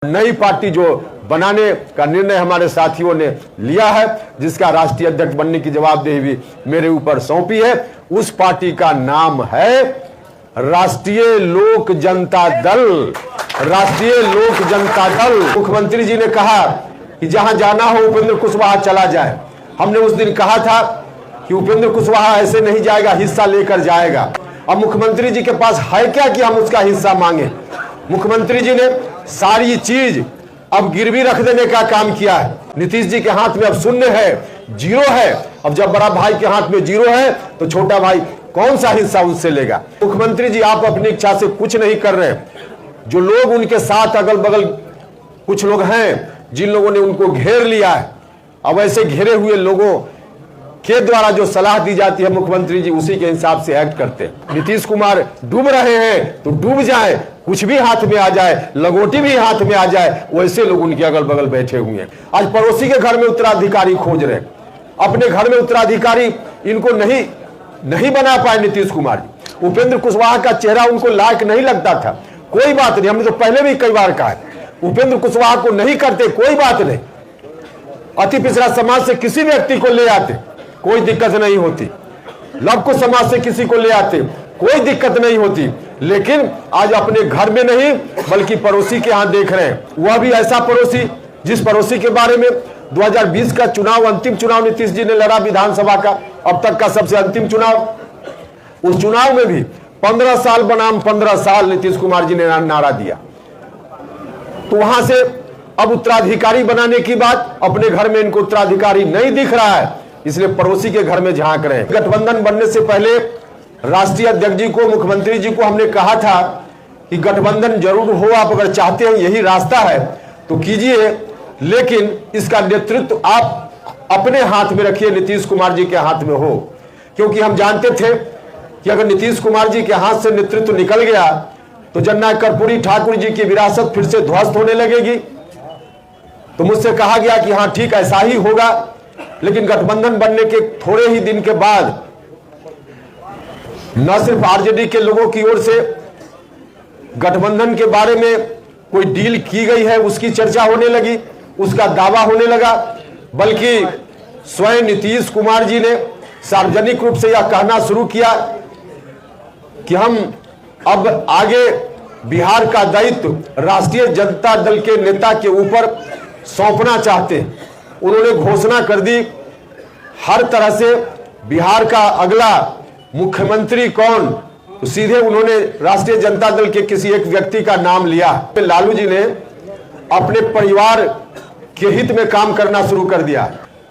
नई पार्टी जो बनाने का निर्णय हमारे साथियों ने लिया है, जिसका राष्ट्रीय अध्यक्ष बनने की जवाबदेही भी मेरे ऊपर सौंपी है, उस पार्टी का नाम है राष्ट्रीय लोक जनता दल। राष्ट्रीय लोक जनता दल। मुख्यमंत्री जी ने कहा कि जहां जाना हो उपेंद्र कुशवाहा चला जाए। हमने उस दिन कहा था कि उपेंद्र कुशवाहा ऐसे नहीं जाएगा, हिस्सा लेकर जाएगा। अब मुख्यमंत्री जी के पास है क्या कि हम उसका हिस्सा मांगे। मुख्यमंत्री जी ने सारी चीज अब गिरवी रख देने का काम किया है। नीतीश जी के हाथ में अब शून्य है, जीरो है। अब जब बड़ा भाई के हाथ में जीरो है तो छोटा भाई कौन सा हिस्सा उससे लेगा। मुख्यमंत्री जी आप अपनी इच्छा से कुछ नहीं कर रहे। जो लोग उनके साथ अगल बगल कुछ लोग हैं जिन लोगों ने उनको घेर लिया है, अब ऐसे घेरे हुए लोगों के द्वारा जो सलाह दी जाती है मुख्यमंत्री जी उसी के हिसाब से एक्ट करते हैं। नीतीश कुमार डूब रहे हैं तो डूब जाए, कुछ भी हाथ में आ जाए, लंगोटी भी हाथ में आ जाए, वैसे लोग उनके अगल बगल बैठे हुए हैं। आज पड़ोसी के घर में उत्तराधिकारी खोज रहे, अपने घर में उत्तराधिकारी इनको नहीं बना पाए नीतीश कुमार जी। उपेंद्र कुशवाहा का चेहरा उनको लायक नहीं लगता था, कोई बात नहीं। हमने तो पहले भी कई बार कहा है, उपेंद्र कुशवाहा को नहीं करते कोई बात नहीं, अति पिछड़ा समाज से किसी व्यक्ति को ले आते, कोई दिक्कत नहीं होती। लव को समाज से किसी को ले आते, कोई दिक्कत नहीं होती। लेकिन आज अपने घर में नहीं बल्कि पड़ोसी के यहां देख रहे हैं, वह भी ऐसा पड़ोसी जिस पड़ोसी के बारे में 2020 का चुनाव, अंतिम चुनाव नीतीश जी ने लड़ा विधानसभा का, अब तक का सबसे अंतिम चुनाव। उस चुनाव में भी 15 साल बनाम 15 साल नीतीश कुमार जी ने नारा दिया। तो वहां से अब उत्तराधिकारी बनाने की बात, अपने घर में इनको उत्तराधिकारी नहीं दिख रहा है, इसलिए पड़ोसी के घर में झांक रहे हैं। गठबंधन बनने से पहले राष्ट्रीय अध्यक्ष जी को, मुख्यमंत्री जी को हमने कहा था कि गठबंधन जरूर हो, आप अगर चाहते हैं यही रास्ता है तो कीजिए, लेकिन इसका नेतृत्व आप अपने हाथ में रखिए, नीतीश कुमार जी के हाथ में हो। क्योंकि हम जानते थे कि अगर नीतीश कुमार जी के हाथ से नेतृत्व निकल गया तो जननायक कर्पूरी ठाकुर जी की विरासत फिर से ध्वस्त होने लगेगी। तो मुझसे कहा गया कि हाँ ठीक ऐसा ही होगा। लेकिन गठबंधन बनने के थोड़े ही दिन के बाद न सिर्फ आरजेडी के लोगों की ओर से गठबंधन के बारे में कोई डील की गई है उसकी चर्चा होने लगी, उसका दावा होने लगा, बल्कि स्वयं नीतीश कुमार जी ने सार्वजनिक रूप से यह कहना शुरू किया कि हम अब आगे बिहार का दायित्व राष्ट्रीय जनता दल के नेता के ऊपर सौंपना चाहते हैं। उन्होंने घोषणा कर दी हर तरह से बिहार का अगला मुख्यमंत्री कौन, तो सीधे उन्होंने राष्ट्रीय जनता दल के किसी एक व्यक्ति का नाम लिया। लालू जी ने अपने परिवार के हित में काम करना शुरू कर दिया।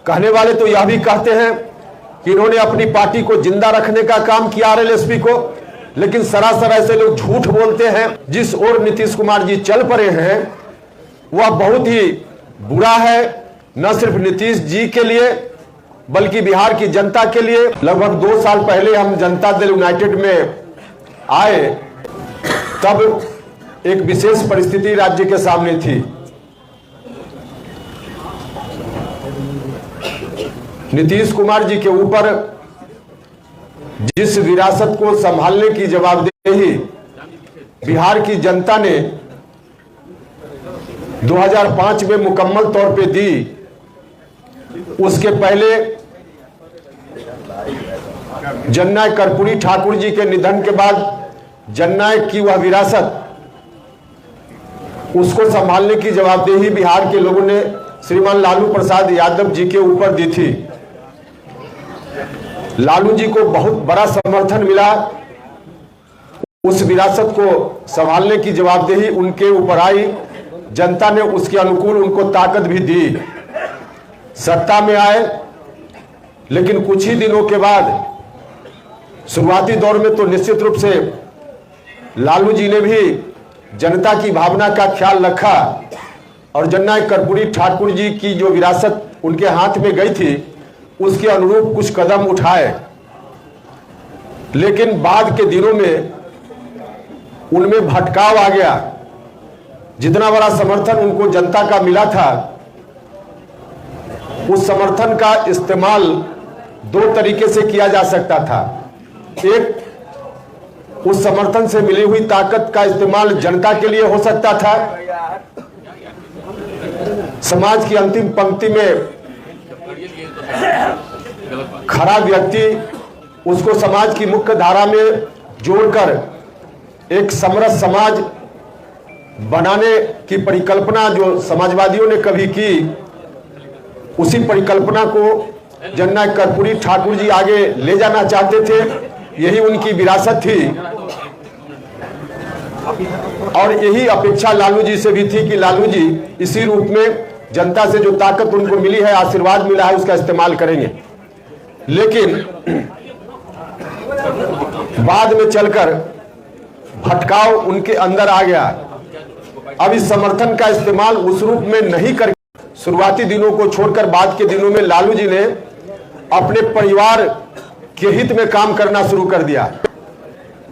कहने वाले तो यह भी कहते हैं कि इन्होंने अपनी पार्टी को जिंदा रखने का काम किया आरएलएसपी को, लेकिन सरासर ऐसे लोग झूठ बोलते हैं। जिस ओर नीतीश कुमार जी चल पड़े हैं वह बहुत ही बुरा है, न सिर्फ नीतीश जी के लिए बल्कि बिहार की जनता के लिए। लगभग 2 साल पहले हम जनता दल यूनाइटेड में आए, तब एक विशेष परिस्थिति राज्य के सामने थी। नीतीश कुमार जी के ऊपर जिस विरासत को संभालने की जवाबदेही बिहार की जनता ने 2005 में मुकम्मल तौर पे दी, उसके पहले जननायक कर्पूरी ठाकुर जी के निधन के बाद जननायक की वह विरासत, उसको संभालने की जवाबदेही बिहार के लोगों ने श्रीमान लालू प्रसाद यादव जी के ऊपर दी थी। लालू जी को बहुत बड़ा समर्थन मिला, उस विरासत को संभालने की जवाबदेही उनके ऊपर आई। जनता ने उसके अनुकूल उनको ताकत भी दी, सत्ता में आए। लेकिन कुछ ही दिनों के बाद शुरुआती दौर में तो निश्चित रूप से लालू जी ने भी जनता की भावना का ख्याल रखा और जननायक कर्पूरी ठाकुर जी की जो विरासत उनके हाथ में गई थी उसके अनुरूप कुछ कदम उठाए। लेकिन बाद के दिनों में उनमें भटकाव आ गया। जितना बड़ा समर्थन उनको जनता का मिला था, उस समर्थन का इस्तेमाल 2 तरीके से किया जा सकता था। एक, उस समर्थन से मिली हुई ताकत का इस्तेमाल जनता के लिए हो सकता था, समाज की अंतिम पंक्ति में खड़ा व्यक्ति, उसको समाज की मुख्य धारा में जोड़कर एक समरस समाज बनाने की परिकल्पना जो समाजवादियों ने कभी की, उसी परिकल्पना को जननायक कर्पूरी ठाकुर जी आगे ले जाना चाहते थे। यही उनकी विरासत थी और यही अपेक्षा लालू जी से भी थी कि लालू जी इसी रूप में जनता से जो ताकत उनको मिली है, आशीर्वाद मिला है, उसका इस्तेमाल करेंगे। लेकिन बाद में चलकर भटकाव उनके अंदर आ गया। अब इस समर्थन का इस्तेमाल उस रूप में नहीं कर, शुरुआती दिनों को छोड़कर बाद के दिनों में लालू जी ने अपने परिवार के हित में काम करना शुरू कर दिया,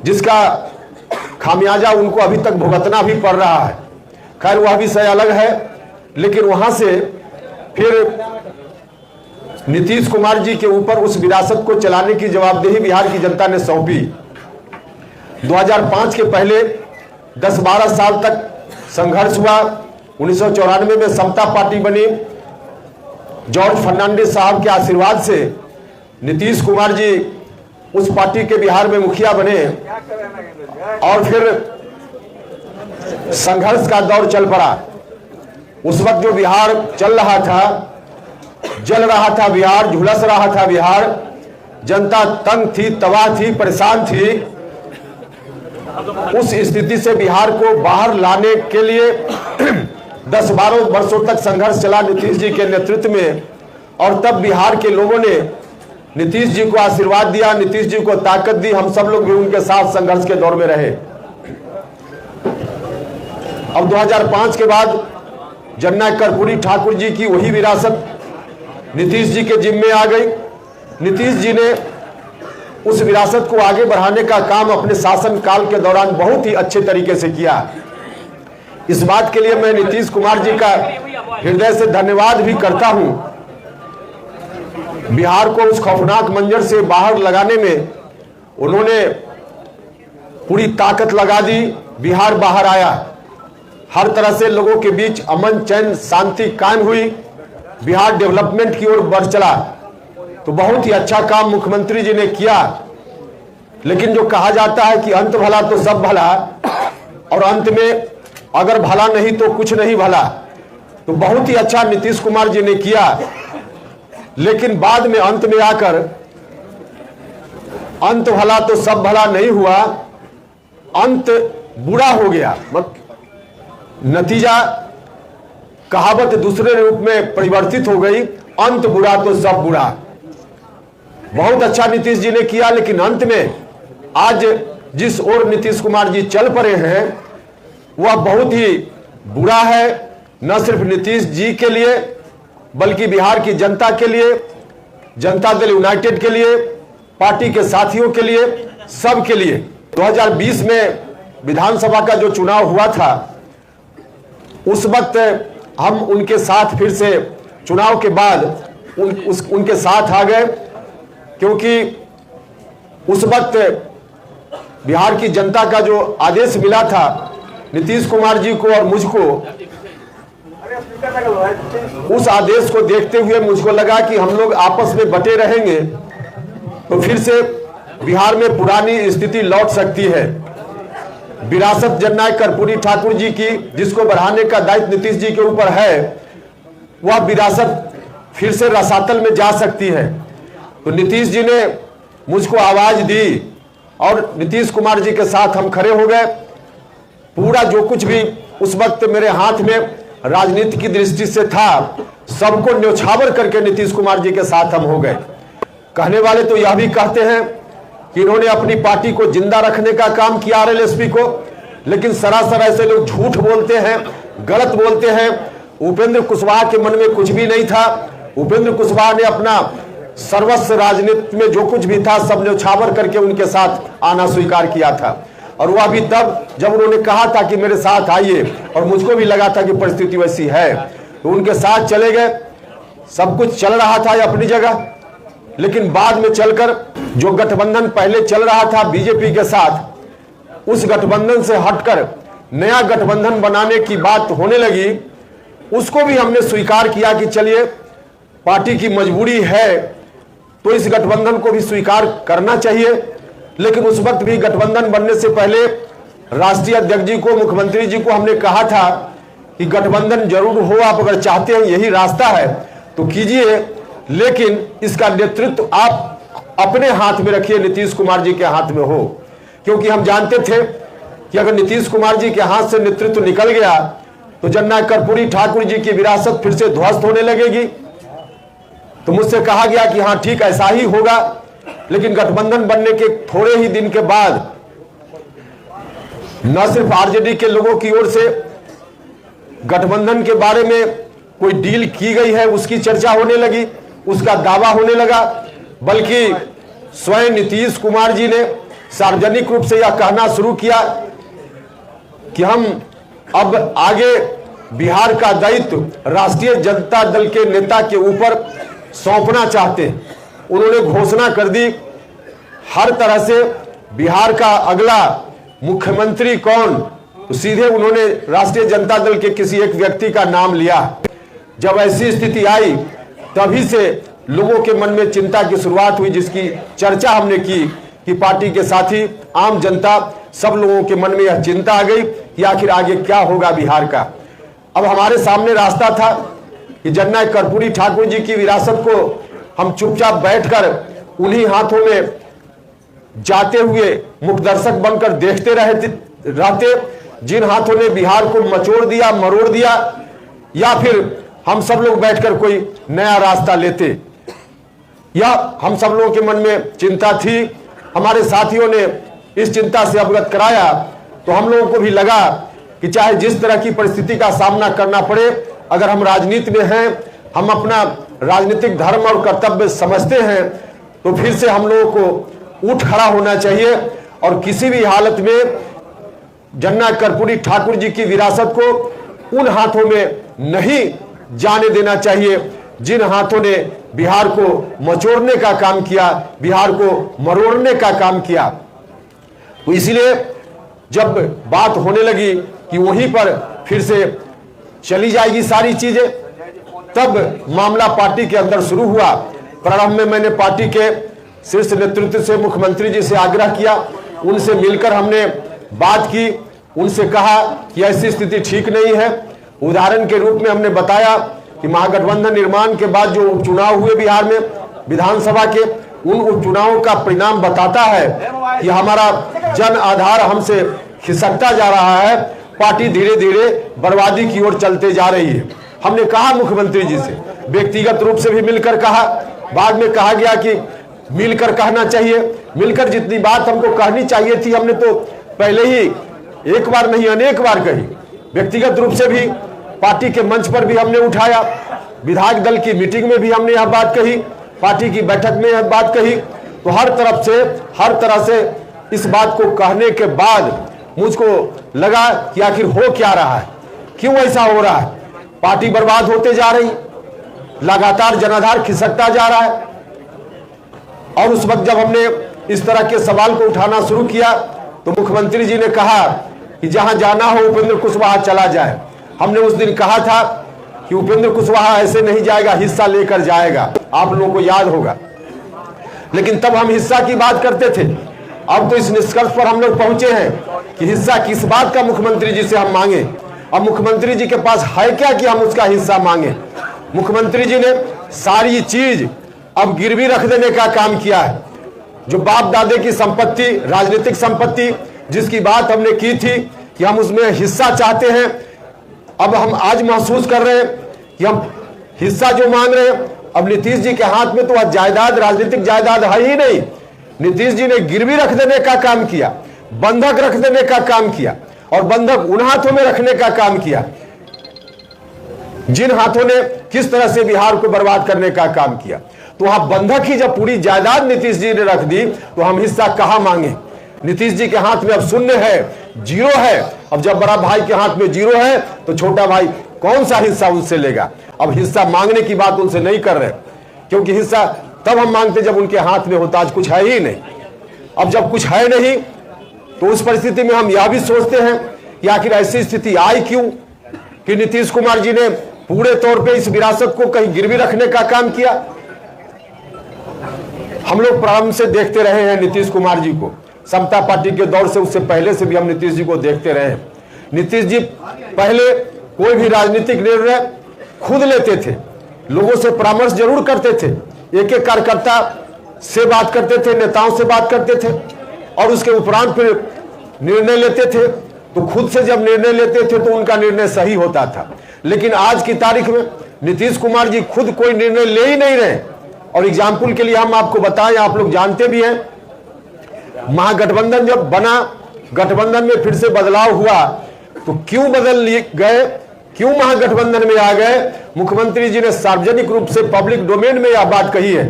जिसका खामियाजा उनको अभी तक भुगतना भी पड़ रहा है। खैर वह विषय अलग है। लेकिन वहां से फिर नीतीश कुमार जी के ऊपर उस विरासत को चलाने की जवाबदेही बिहार की जनता ने सौंपी। 2005 के पहले 10-12 साल तक संघर्ष हुआ। 1994 में समता पार्टी बनी। जॉर्ज फर्नांडिस साहब के आशीर्वाद से नीतीश कुमार जी उस पार्टी के बिहार में मुखिया बने और फिर संघर्ष का दौर चल पड़ा। उस वक्त जो बिहार चल रहा था, जल रहा था बिहार, झुलस रहा था बिहार, जनता तंग थी, तबाह थी, परेशान थी। उस स्थिति से बिहार को बाहर लाने के लिए 10-12 वर्षों तक संघर्ष चला नीतीश जी के नेतृत्व में। और तब बिहार के लोगों ने नीतीश जी को आशीर्वाद दिया, नीतीश जी को ताकत दी। हम सब लोग भी उनके साथ संघर्ष के दौर में रहे। अब 2005 के बाद जननायक कर्पूरी ठाकुर जी की वही विरासत नीतीश जी के जिम्मे आ गई। नीतीश जी ने उस विरासत को आगे बढ़ाने का काम अपने शासन काल के दौरान बहुत ही अच्छे तरीके से किया। इस बात के लिए मैं नीतीश कुमार जी का हृदय से धन्यवाद भी करता हूं। बिहार को उस खौफनाक मंजर से बाहर लगाने में उन्होंने पूरी ताकत लगा दी। बिहार बाहर आया, हर तरह से लोगों के बीच अमन चैन शांति कायम हुई, बिहार डेवलपमेंट की ओर बढ़ चला। तो बहुत ही अच्छा काम मुख्यमंत्री जी ने किया। लेकिन जो कहा जाता है कि अंत भला तो सब भला, और अंत में अगर भला नहीं तो कुछ नहीं भला, तो बहुत ही अच्छा नीतीश कुमार जी ने किया। लेकिन बाद में अंत में आकर अंत भला तो सब भला नहीं हुआ, अंत बुरा हो गया। नतीजा कहावत दूसरे रूप में परिवर्तित हो गई, अंत बुरा तो सब बुरा। बहुत अच्छा नीतीश जी ने किया, लेकिन अंत में आज जिस ओर नीतीश कुमार जी चल पड़े हैं वह बहुत ही बुरा है। न सिर्फ नीतीश जी के लिए बल्कि बिहार की जनता के लिए, जनता दल यूनाइटेड के लिए, पार्टी के साथियों के लिए, सब के लिए। 2020 में विधानसभा का जो चुनाव हुआ था, उस वक्त हम उनके साथ फिर से चुनाव के बाद उनके साथ आ गए, क्योंकि उस वक्त बिहार की जनता का जो आदेश मिला था नीतीश कुमार जी को और मुझको, उस आदेश को देखते हुए मुझको लगा कि हम लोग आपस में बटे रहेंगे तो फिर से बिहार में पुरानी स्थिति लौट सकती है। विरासत जननायक कर्पूरी ठाकुर जी की, जिसको बढ़ाने का दायित्व नीतीश जी के ऊपर है, वह विरासत फिर से रसातल में जा सकती है। तो नीतीश जी ने मुझको आवाज दी और नीतीश कुमार जी के साथ हम खड़े हो गए। पूरा जो कुछ भी उस वक्त मेरे हाथ में राजनीति की दृष्टि से था, सबको न्योछावर करके नीतीश कुमार जी के साथ हम हो गए। कहने वाले तो यह भी कहते हैं कि इन्होंने अपनी पार्टी को जिंदा रखने का काम किया आरएलएसपी को, लेकिन सरासर ऐसे लोग झूठ बोलते हैं, गलत बोलते हैं। उपेंद्र कुशवाहा के मन में कुछ भी नहीं था। उपेंद्र कुशवाहा ने अपना सर्वस्व राजनीति में जो कुछ भी था सब न्योछावर करके उनके साथ आना स्वीकार किया था। और वह भी तब जब उन्होंने कहा था कि मेरे साथ आइए, और मुझको भी लगा था कि परिस्थिति वैसी है, तो उनके साथ चले गए। सब कुछ चल रहा था अपनी जगह, लेकिन बाद में चलकर जो गठबंधन पहले चल रहा था बीजेपी के साथ, उस गठबंधन से हटकर नया गठबंधन बनाने की बात होने लगी। उसको भी हमने स्वीकार किया कि चलिए पार्टी की मजबूरी है तो इस गठबंधन को भी स्वीकार करना चाहिए। लेकिन उस वक्त भी गठबंधन बनने से पहले राष्ट्रीय अध्यक्ष जी को, मुख्यमंत्री जी को हमने कहा था कि गठबंधन जरूर हो, आप अगर चाहते हैं यही रास्ता है तो कीजिए, लेकिन इसका नेतृत्व आप अपने हाथ में रखिए, नीतीश कुमार जी के हाथ में हो। क्योंकि हम जानते थे कि अगर नीतीश कुमार जी के हाथ से नेतृत्व निकल गया तो जननायक कर्पूरी ठाकुर जी की विरासत फिर से ध्वस्त होने लगेगी। तो मुझसे कहा गया कि हाँ ठीक ऐसा ही होगा। लेकिन गठबंधन बनने के थोड़े ही दिन के बाद न सिर्फ आरजेडी के लोगों की ओर से गठबंधन के बारे में कोई डील की गई है उसकी चर्चा होने लगी, उसका दावा होने लगा, बल्कि स्वयं नीतीश कुमार जी ने सार्वजनिक रूप से यह कहना शुरू किया कि हम अब आगे बिहार का दायित्व राष्ट्रीय जनता दल के नेता के ऊपर सौंपना चाहते हैं। उन्होंने घोषणा कर दी हर तरह से बिहार का अगला मुख्यमंत्री कौन, तो सीधे उन्होंने राष्ट्रीय जनता दल के किसी एक व्यक्ति का नाम लिया। जब ऐसी स्थिति आई तभी से लोगों के मन में चिंता की शुरुआत हुई, जिसकी चर्चा हमने की कि पार्टी के साथी, आम जनता, सब लोगों के मन में यह चिंता आ गई कि आखिर आगे क्या होगा बिहार का। अब हमारे सामने रास्ता था कि जननायक कर्पूरी ठाकुर जी की विरासत को हम चुपचाप बैठकर उन्हीं हाथों में जाते हुए मुखदर्शक बनकर देखते रहते जिन हाथों ने बिहार को मचोड़ दिया, मरोड़ दिया, या फिर हम सब लोग बैठकर कोई नया रास्ता लेते। यह हम सब लोगों के मन में चिंता थी। हमारे साथियों ने इस चिंता से अवगत कराया तो हम लोगों को भी लगा कि चाहे जिस तरह की परिस्थिति का सामना करना पड़े, अगर हम राजनीति में हैं, हम अपना राजनीतिक धर्म और कर्तव्य समझते हैं, तो फिर से हम लोगों को उठ खड़ा होना चाहिए और किसी भी हालत में जननायक कर्पूरी ठाकुर जी की विरासत को उन हाथों में नहीं जाने देना चाहिए जिन हाथों ने बिहार को मचोड़ने का काम किया, बिहार को मरोड़ने का काम किया। तो इसलिए जब बात होने लगी कि वहीं पर फिर से चली जाएगी सारी चीजें, तब मामला पार्टी के अंदर शुरू हुआ। प्रारंभ में मैंने पार्टी के शीर्ष नेतृत्व से, मुख्यमंत्री जी से आग्रह किया, उनसे मिलकर हमने बात की, उनसे कहा कि ऐसी स्थिति ठीक नहीं है। उदाहरण के रूप में हमने बताया कि महागठबंधन निर्माण के बाद जो उपचुनाव हुए बिहार में विधानसभा के, उन उपचुनावों का परिणाम बताता है कि हमारा जन आधार हमसे खिसकता जा रहा है, पार्टी धीरे धीरे बर्बादी की ओर चलते जा रही है। हमने कहा मुख्यमंत्री जी से, व्यक्तिगत रूप से भी मिलकर कहा, बाद में कहा गया कि मिलकर कहना चाहिए। मिलकर जितनी बात हमको कहनी चाहिए थी हमने तो पहले ही एक बार नहीं अनेक बार कही। व्यक्तिगत रूप से भी पार्टी के मंच पर भी हमने उठाया, विधायक दल की मीटिंग में भी हमने यह बात कही, पार्टी की बैठक में यह बात कही। तो हर तरफ से, हर तरह से इस बात को कहने के बाद मुझको लगा कि आखिर हो क्या रहा है, क्यों ऐसा हो रहा है। पार्टी बर्बाद होते जा रही, लगातार जनाधार खिसकता जा रहा है। और उस वक्त जब हमने इस तरह के सवाल को उठाना शुरू किया तो मुख्यमंत्री जी ने कहा कि जहां जाना हो उपेंद्र कुशवाहा चला जाए। हमने उस दिन कहा था कि उपेंद्र कुशवाहा ऐसे नहीं जाएगा, हिस्सा लेकर जाएगा, आप लोगों को याद होगा। लेकिन तब हम हिस्सा की बात करते थे, अब तो इस निष्कर्ष पर हम लोग पहुंचे हैं कि हिस्सा किस बात का मुख्यमंत्री जी से हम मांगे। अब मुख्यमंत्री जी के पास है क्या कि हम उसका हिस्सा मांगे। मुख्यमंत्री जी ने सारी चीज अब गिरवी रख देने का काम किया है। जो बाप दादे की संपत्ति, राजनीतिक संपत्ति, जिसकी बात हमने की थी कि हम उसमें हिस्सा चाहते हैं, अब हम आज महसूस कर रहे हैं कि हम हिस्सा जो मांग रहे हैं, अब नीतीश जी के हाथ में तो वह जायदाद, राजनीतिक जायदाद है ही नहीं। नीतीश जी ने गिरवी रख देने का काम किया, बंधक रख देने का काम किया, और बंधक उन हाथों में रखने का काम किया जिन हाथों ने किस तरह से बिहार को बर्बाद करने का काम किया। तो वहां बंधक ही जब पूरी जायदाद नीतीश जी ने रख दी तो हम हिस्सा कहां मांगे। नीतीश जी के हाथ में अब शून्य है, जीरो है। अब जब बड़ा भाई के हाथ में जीरो है तो छोटा भाई कौन सा हिस्सा उनसे लेगा। अब हिस्सा मांगने की बात उनसे नहीं कर रहे, क्योंकि हिस्सा तब हम मांगते जब उनके हाथ में होता। आज कुछ है ही नहीं। अब जब कुछ है नहीं तो उस परिस्थिति में हम यह भी सोचते हैं कि आखिर ऐसी स्थिति आई क्यों कि नीतीश कुमार जी ने पूरे तौर पे इस विरासत को कहीं गिरवी रखने का काम किया। हम लोग प्रारंभ से देखते रहे हैं नीतीश कुमार जी को, समता पार्टी के दौर से, उससे पहले से भी हम नीतीश जी को देखते रहे हैं। नीतीश जी पहले कोई भी राजनीतिक निर्णय खुद लेते थे, लोगों से परामर्श जरूर करते थे, एक एक कार्यकर्ता से बात करते थे, नेताओं से बात करते थे और उसके उपरांत फिर निर्णय लेते थे। तो खुद से जब निर्णय लेते थे तो उनका निर्णय सही होता था। लेकिन आज की तारीख में नीतीश कुमार जी खुद कोई निर्णय ले ही नहीं रहे। और एग्जाम्पल के लिए हम आपको बताएं, आप लोग जानते भी हैं, महागठबंधन जब बना, गठबंधन में फिर से बदलाव हुआ तो क्यों बदल गए, क्यों महागठबंधन में आ गए? मुख्यमंत्री जी ने सार्वजनिक रूप से पब्लिक डोमेन में यह बात कही है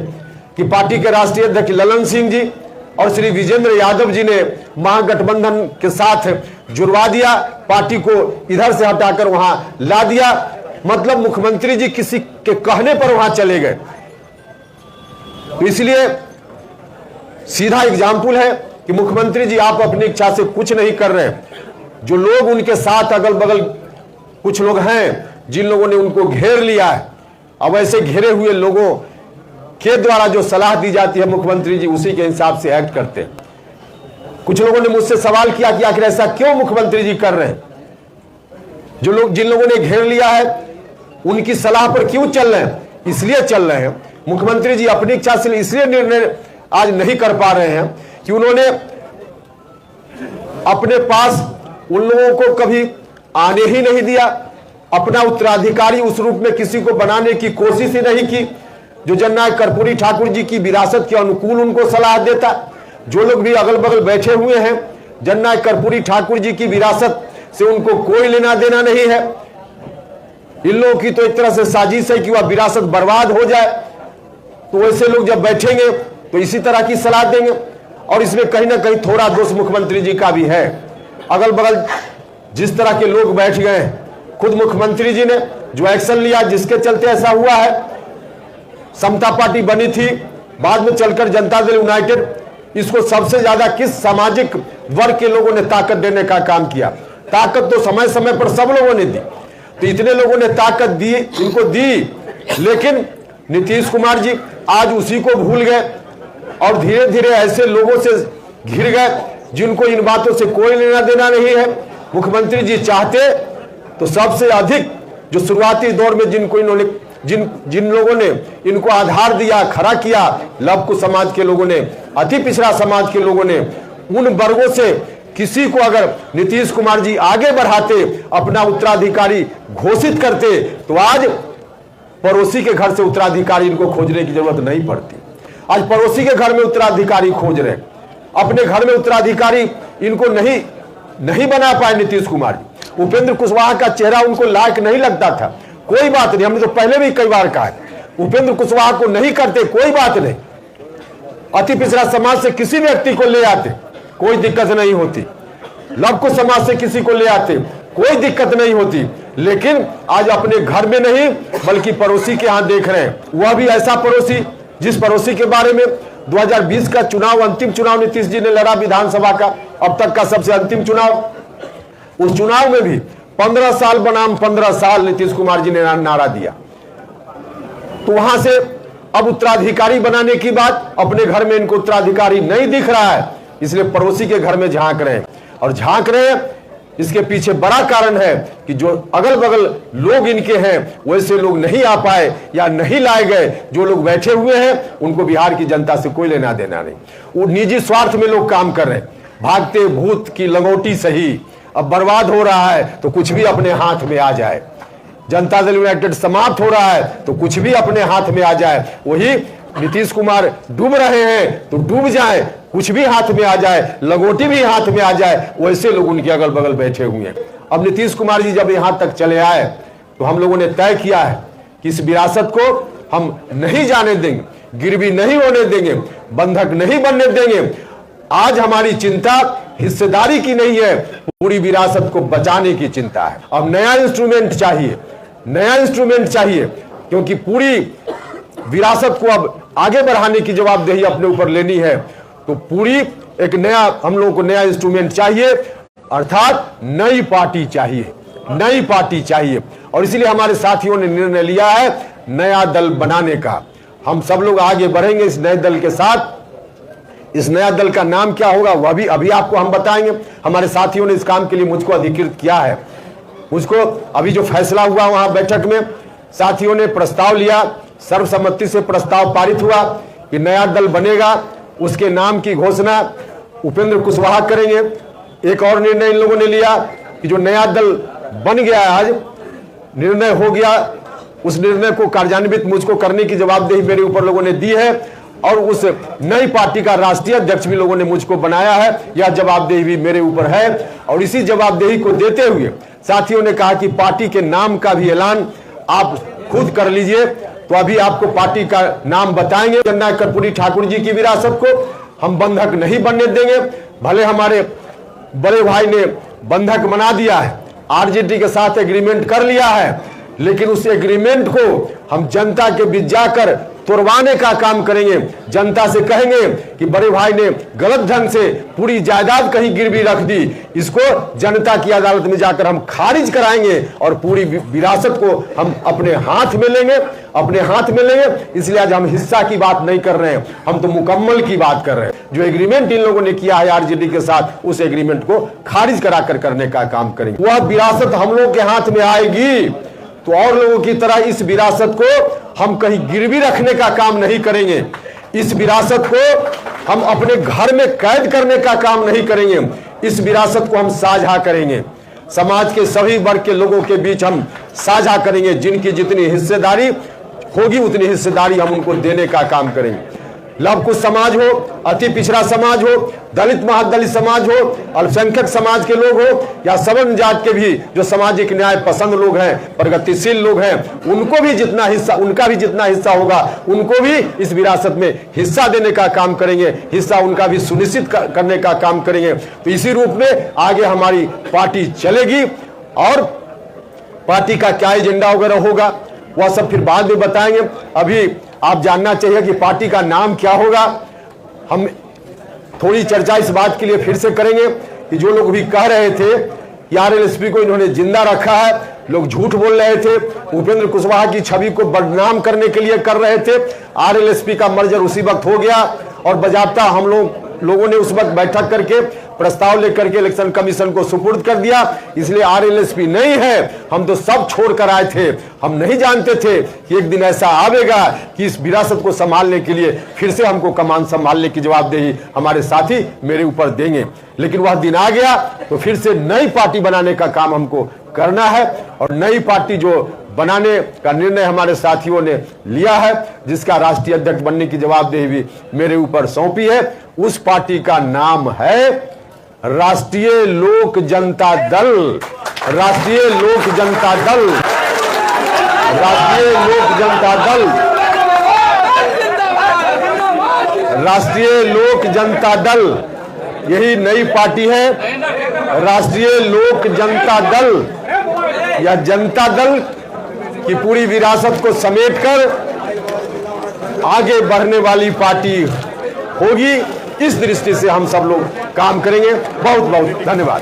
कि पार्टी के राष्ट्रीय अध्यक्ष ललन सिंह जी और श्री विजेंद्र यादव जी ने महागठबंधन के साथ जुड़वा दिया, पार्टी को इधर से हटाकर वहां ला दिया। मतलब मुख्यमंत्री जी किसी के कहने पर वहां चले गए। तो इसलिए सीधा एग्जाम्पल है कि मुख्यमंत्री जी आप अपनी इच्छा से कुछ नहीं कर रहे। जो लोग उनके साथ अगल बगल कुछ लोग हैं जिन लोगों ने उनको घेर लिया है, अब ऐसे घेरे हुए लोगों के द्वारा जो सलाह दी जाती है मुख्यमंत्री जी उसी के हिसाब से एक्ट करते हैं। कुछ लोगों ने मुझसे सवाल किया कि आखिर ऐसा क्यों मुख्यमंत्री जी कर रहे हैं? जो लोग जिन लोगों ने घेर लिया है उनकी सलाह पर क्यों चल रहे हैं? इसलिए चल रहे हैं। मुख्यमंत्री जी अपनी इच्छा से इसलिए निर्णय आज नहीं कर पा रहे हैं कि उन्होंने अपने पास उन लोगों को कभी आने ही नहीं दिया, अपना उत्तराधिकारी उस रूप में किसी को बनाने की कोशिश ही नहीं की जो जननायक कर्पूरी ठाकुर जी की विरासत के अनुकूल उनको सलाह देता। जो लोग भी अगल बगल बैठे हुए हैं, जननायक कर्पूरी ठाकुर जी की विरासत से उनको कोई लेना देना नहीं है। इन लोगों की तो एक तरह से साजिश है कि वह विरासत बर्बाद हो जाए। तो ऐसे लोग जब बैठेंगे तो इसी तरह की सलाह देंगे। और इसमें कहीं ना कहीं थोड़ा दोष मुख्यमंत्री जी का भी है। अगल बगल जिस तरह के लोग बैठ गए, खुद मुख्यमंत्री जी ने जो एक्शन लिया जिसके चलते ऐसा हुआ है, समता पार्टी बनी थी, बाद में चलकर जनता दल यूनाइटेड, इसको सबसे ज्यादा किस सामाजिक वर्ग के लोगों ने ताकत देने का काम किया? ताकत तो समय समय पर सब लोगों ने दी। तो इतने लोगों ने ताकत दी, इनको दी, लेकिन नीतीश कुमार जी आज उसी को भूल गए और धीरे धीरे ऐसे लोगों से घिर गए जिनको इन बातों से कोई लेना देना नहीं है। मुख्यमंत्री जी चाहते तो सबसे अधिक जो शुरुआती दौर में जिनको इन्होंने जिन लोगों ने इनको आधार दिया, खड़ा किया, लव कुश समाज के लोगों ने, अति पिछड़ा समाज के लोगों ने, उन वर्गों से किसी को अगर नीतीश कुमार जी आगे बढ़ाते, अपना उत्तराधिकारी घोषित करते, तो आज पड़ोसी के घर से उत्तराधिकारी इनको खोजने की जरूरत नहीं पड़ती। आज पड़ोसी के घर में उत्तराधिकारी खोज रहे, अपने घर में उत्तराधिकारी इनको नहीं बना पाए नीतीश कुमार जी। उपेंद्र कुशवाहा का चेहरा उनको लायक नहीं लगता था, कोई बात नहीं, हमने तो पहले भी कई बार कहा है, उपेंद्र कुशवाहा को नहीं करते कोई बात नहीं, अति पिछड़ा समाज से किसी व्यक्ति को ले आते कोई दिक्कत नहीं होती, लव कुश समाज से किसी को ले आते कोई दिक्कत नहीं होती। लेकिन आज अपने घर में नहीं बल्कि पड़ोसी के यहाँ देख रहे हैं, वह भी ऐसा पड़ोसी जिस पड़ोसी के बारे में 2020 का चुनाव, अंतिम चुनाव नीतीश जी ने लड़ा, विधानसभा का अब तक का सबसे अंतिम चुनाव, उस चुनाव में भी 15 साल बनाम 15 साल नीतीश कुमार जी ने नारा दिया। तो वहां से अब उत्तराधिकारी बनाने की बात, अपने घर में इनको उत्तराधिकारी नहीं दिख रहा है, इसलिए पड़ोसी के घर में झांक रहे हैं। और झांक रहे हैं इसके पीछे बड़ा कारण है कि जो अगल बगल लोग इनके हैं वैसे लोग नहीं आ पाए या नहीं लाए गए। जो लोग बैठे हुए हैं उनको बिहार की जनता से कोई लेना देना नहीं, वो निजी स्वार्थ में लोग काम कर रहे हैं। भागते भूत की लंगोटी सही, अब बर्बाद हो रहा है तो कुछ भी अपने हाथ में आ जाए, जनता दल यूनाइटेड समाप्त हो रहा है तो कुछ भी अपने हाथ में आ जाए। वही नीतीश कुमार डूब रहे हैं तो डूब जाए, कुछ भी हाथ में आ जाए, लंगोटी भी हाथ में आ जाए, वैसे लोग उनके अगल बगल बैठे हुए हैं। अब नीतीश कुमार जी जब यहां तक चले आए तो हम लोगों ने तय किया है कि इस विरासत को हम नहीं जाने देंगे, गिरवी नहीं होने देंगे, बंधक नहीं बनने देंगे। आज हमारी चिंता हिस्सेदारी की नहीं है, पूरी विरासत को बचाने की चिंता है। अब नया इंस्ट्रूमेंट चाहिए, नया इंस्ट्रूमेंट चाहिए, क्योंकि पूरी विरासत को अब आगे बढ़ाने की जवाबदेही अपने ऊपर लेनी है। तो पूरी एक नया हम लोगों को नया इंस्ट्रूमेंट चाहिए, अर्थात नई पार्टी चाहिए, नई पार्टी चाहिए। और इसलिए हमारे साथियों ने निर्णय लिया है नया दल बनाने का। हम सब लोग आगे बढ़ेंगे इस नए दल के साथ। इस नया दल का नाम क्या होगा वह भी अभी आपको हम बताएंगे। हमारे साथियों ने इस काम के लिए मुझको अधिकृत किया है। मुझको अभी जो फैसला हुआ वहां बैठक में साथियों ने प्रस्ताव लिया, सर्वसम्मति से प्रस्ताव पारित हुआ कि नया दल बनेगा। उसके नाम की घोषणा उपेंद्र कुशवाहा करेंगे। एक और निर्णय इन लोगों ने लिया कि जो नया दल बन गया है, आज निर्णय हो गया, उस निर्णय को कार्यान्वित मुझको करने की जवाबदेही मेरे ऊपर लोगों ने दी है और उस नई पार्टी का राष्ट्रीय अध्यक्ष भी लोगों ने मुझको बनाया है। यह जवाबदेही भी मेरे ऊपर है और इसी जवाबदेही को देते हुए साथियों ने कहा कि पार्टी के नाम का भी ऐलान आप खुद कर लीजिए। तो अभी आपको पार्टी का नाम बताएंगे। जननायक कर्पूरी ठाकुर जी की विरासत को हम बंधक नहीं बनने देंगे। भले हमारे बड़े भाई ने बंधक बना दिया है, आरजेडी के साथ एग्रीमेंट कर लिया है, लेकिन उस एग्रीमेंट को हम जनता के बीच जाकर तोड़वाने का काम करेंगे। जनता से कहेंगे कि बड़े भाई ने गलत ढंग से पूरी जायदाद कहीं गिरवी रख दी, इसको जनता की अदालत में जाकर हम खारिज कराएंगे और पूरी विरासत को हम अपने हाथ में लेंगे, अपने हाथ में लेंगे। इसलिए आज हम हिस्सा की बात नहीं कर रहे हैं, हम तो मुकम्मल की बात कर रहे हैं। जो एग्रीमेंट इन लोगों ने किया है आरजेडी के साथ, उस एग्रीमेंट को खारिज कराकर करने का काम करेंगे। वह विरासत हम लोग के हाथ में आएगी तो और लोगों की तरह इस विरासत को हम कहीं गिरवी रखने का काम नहीं करेंगे। इस विरासत को हम अपने घर में कैद करने का काम नहीं करेंगे। इस विरासत को हम साझा करेंगे, समाज के सभी वर्ग के लोगों के बीच हम साझा करेंगे। जिनकी जितनी हिस्सेदारी होगी उतनी हिस्सेदारी हम उनको देने का काम करेंगे। लव कुश समाज हो, अति पिछड़ा समाज हो, दलित महादलित समाज हो, अल्पसंख्यक समाज के लोग हो या सवर्ण जात के भी जो सामाजिक न्याय पसंद लोग हैं, प्रगतिशील लोग हैं, उनको भी जितना हिस्सा, उनका भी जितना हिस्सा होगा उनको भी इस विरासत में हिस्सा देने का काम करेंगे, हिस्सा उनका भी सुनिश्चित करने का काम करेंगे। तो इसी रूप में आगे हमारी पार्टी चलेगी और पार्टी का क्या एजेंडा वगैरह होगा वह सब फिर बाद में बताएंगे। अभी आप जानना चाहिए कि पार्टी का नाम क्या होगा। हम थोड़ी चर्चा इस बात के लिए फिर से करेंगे कि जो लोग भी कह रहे थे कि आरएलएसपी को इन्होंने जिंदा रखा है, लोग झूठ बोल रहे थे, उपेंद्र कुशवाहा की छवि को बदनाम करने के लिए कर रहे थे। आरएलएसपी का मर्जर उसी वक्त हो गया और बजाबता हम लोगों ने उस वक्त बैठक करके प्रस्ताव लेकर के इलेक्शन कमीशन को सुपुर्द कर दिया। इसलिए आरएलएसपी नहीं है, हम तो सब छोड़ कर आए थे। हम नहीं जानते थे कि एक दिन ऐसा आवेगा कि इस विरासत को संभालने के लिए फिर से हमको कमान संभालने की जवाबदेही हमारे साथी मेरे ऊपर देंगे। लेकिन वह दिन आ गया तो फिर से नई पार्टी बनाने का काम हमको करना है और नई पार्टी जो बनाने का निर्णय हमारे साथियों ने लिया है, जिसका राष्ट्रीय अध्यक्ष बनने की जवाबदेही भी मेरे ऊपर सौंपी है, उस पार्टी का नाम है राष्ट्रीय लोक जनता दल। राष्ट्रीय लोक जनता दल, राष्ट्रीय लोक जनता दल, राष्ट्रीय लोक जनता दल, यही नई पार्टी है। राष्ट्रीय लोक जनता दल या जनता दल की पूरी विरासत को समेटकर आगे बढ़ने वाली पार्टी होगी। इस दृष्टि से हम सब लोग काम करेंगे। बहुत बहुत धन्यवाद।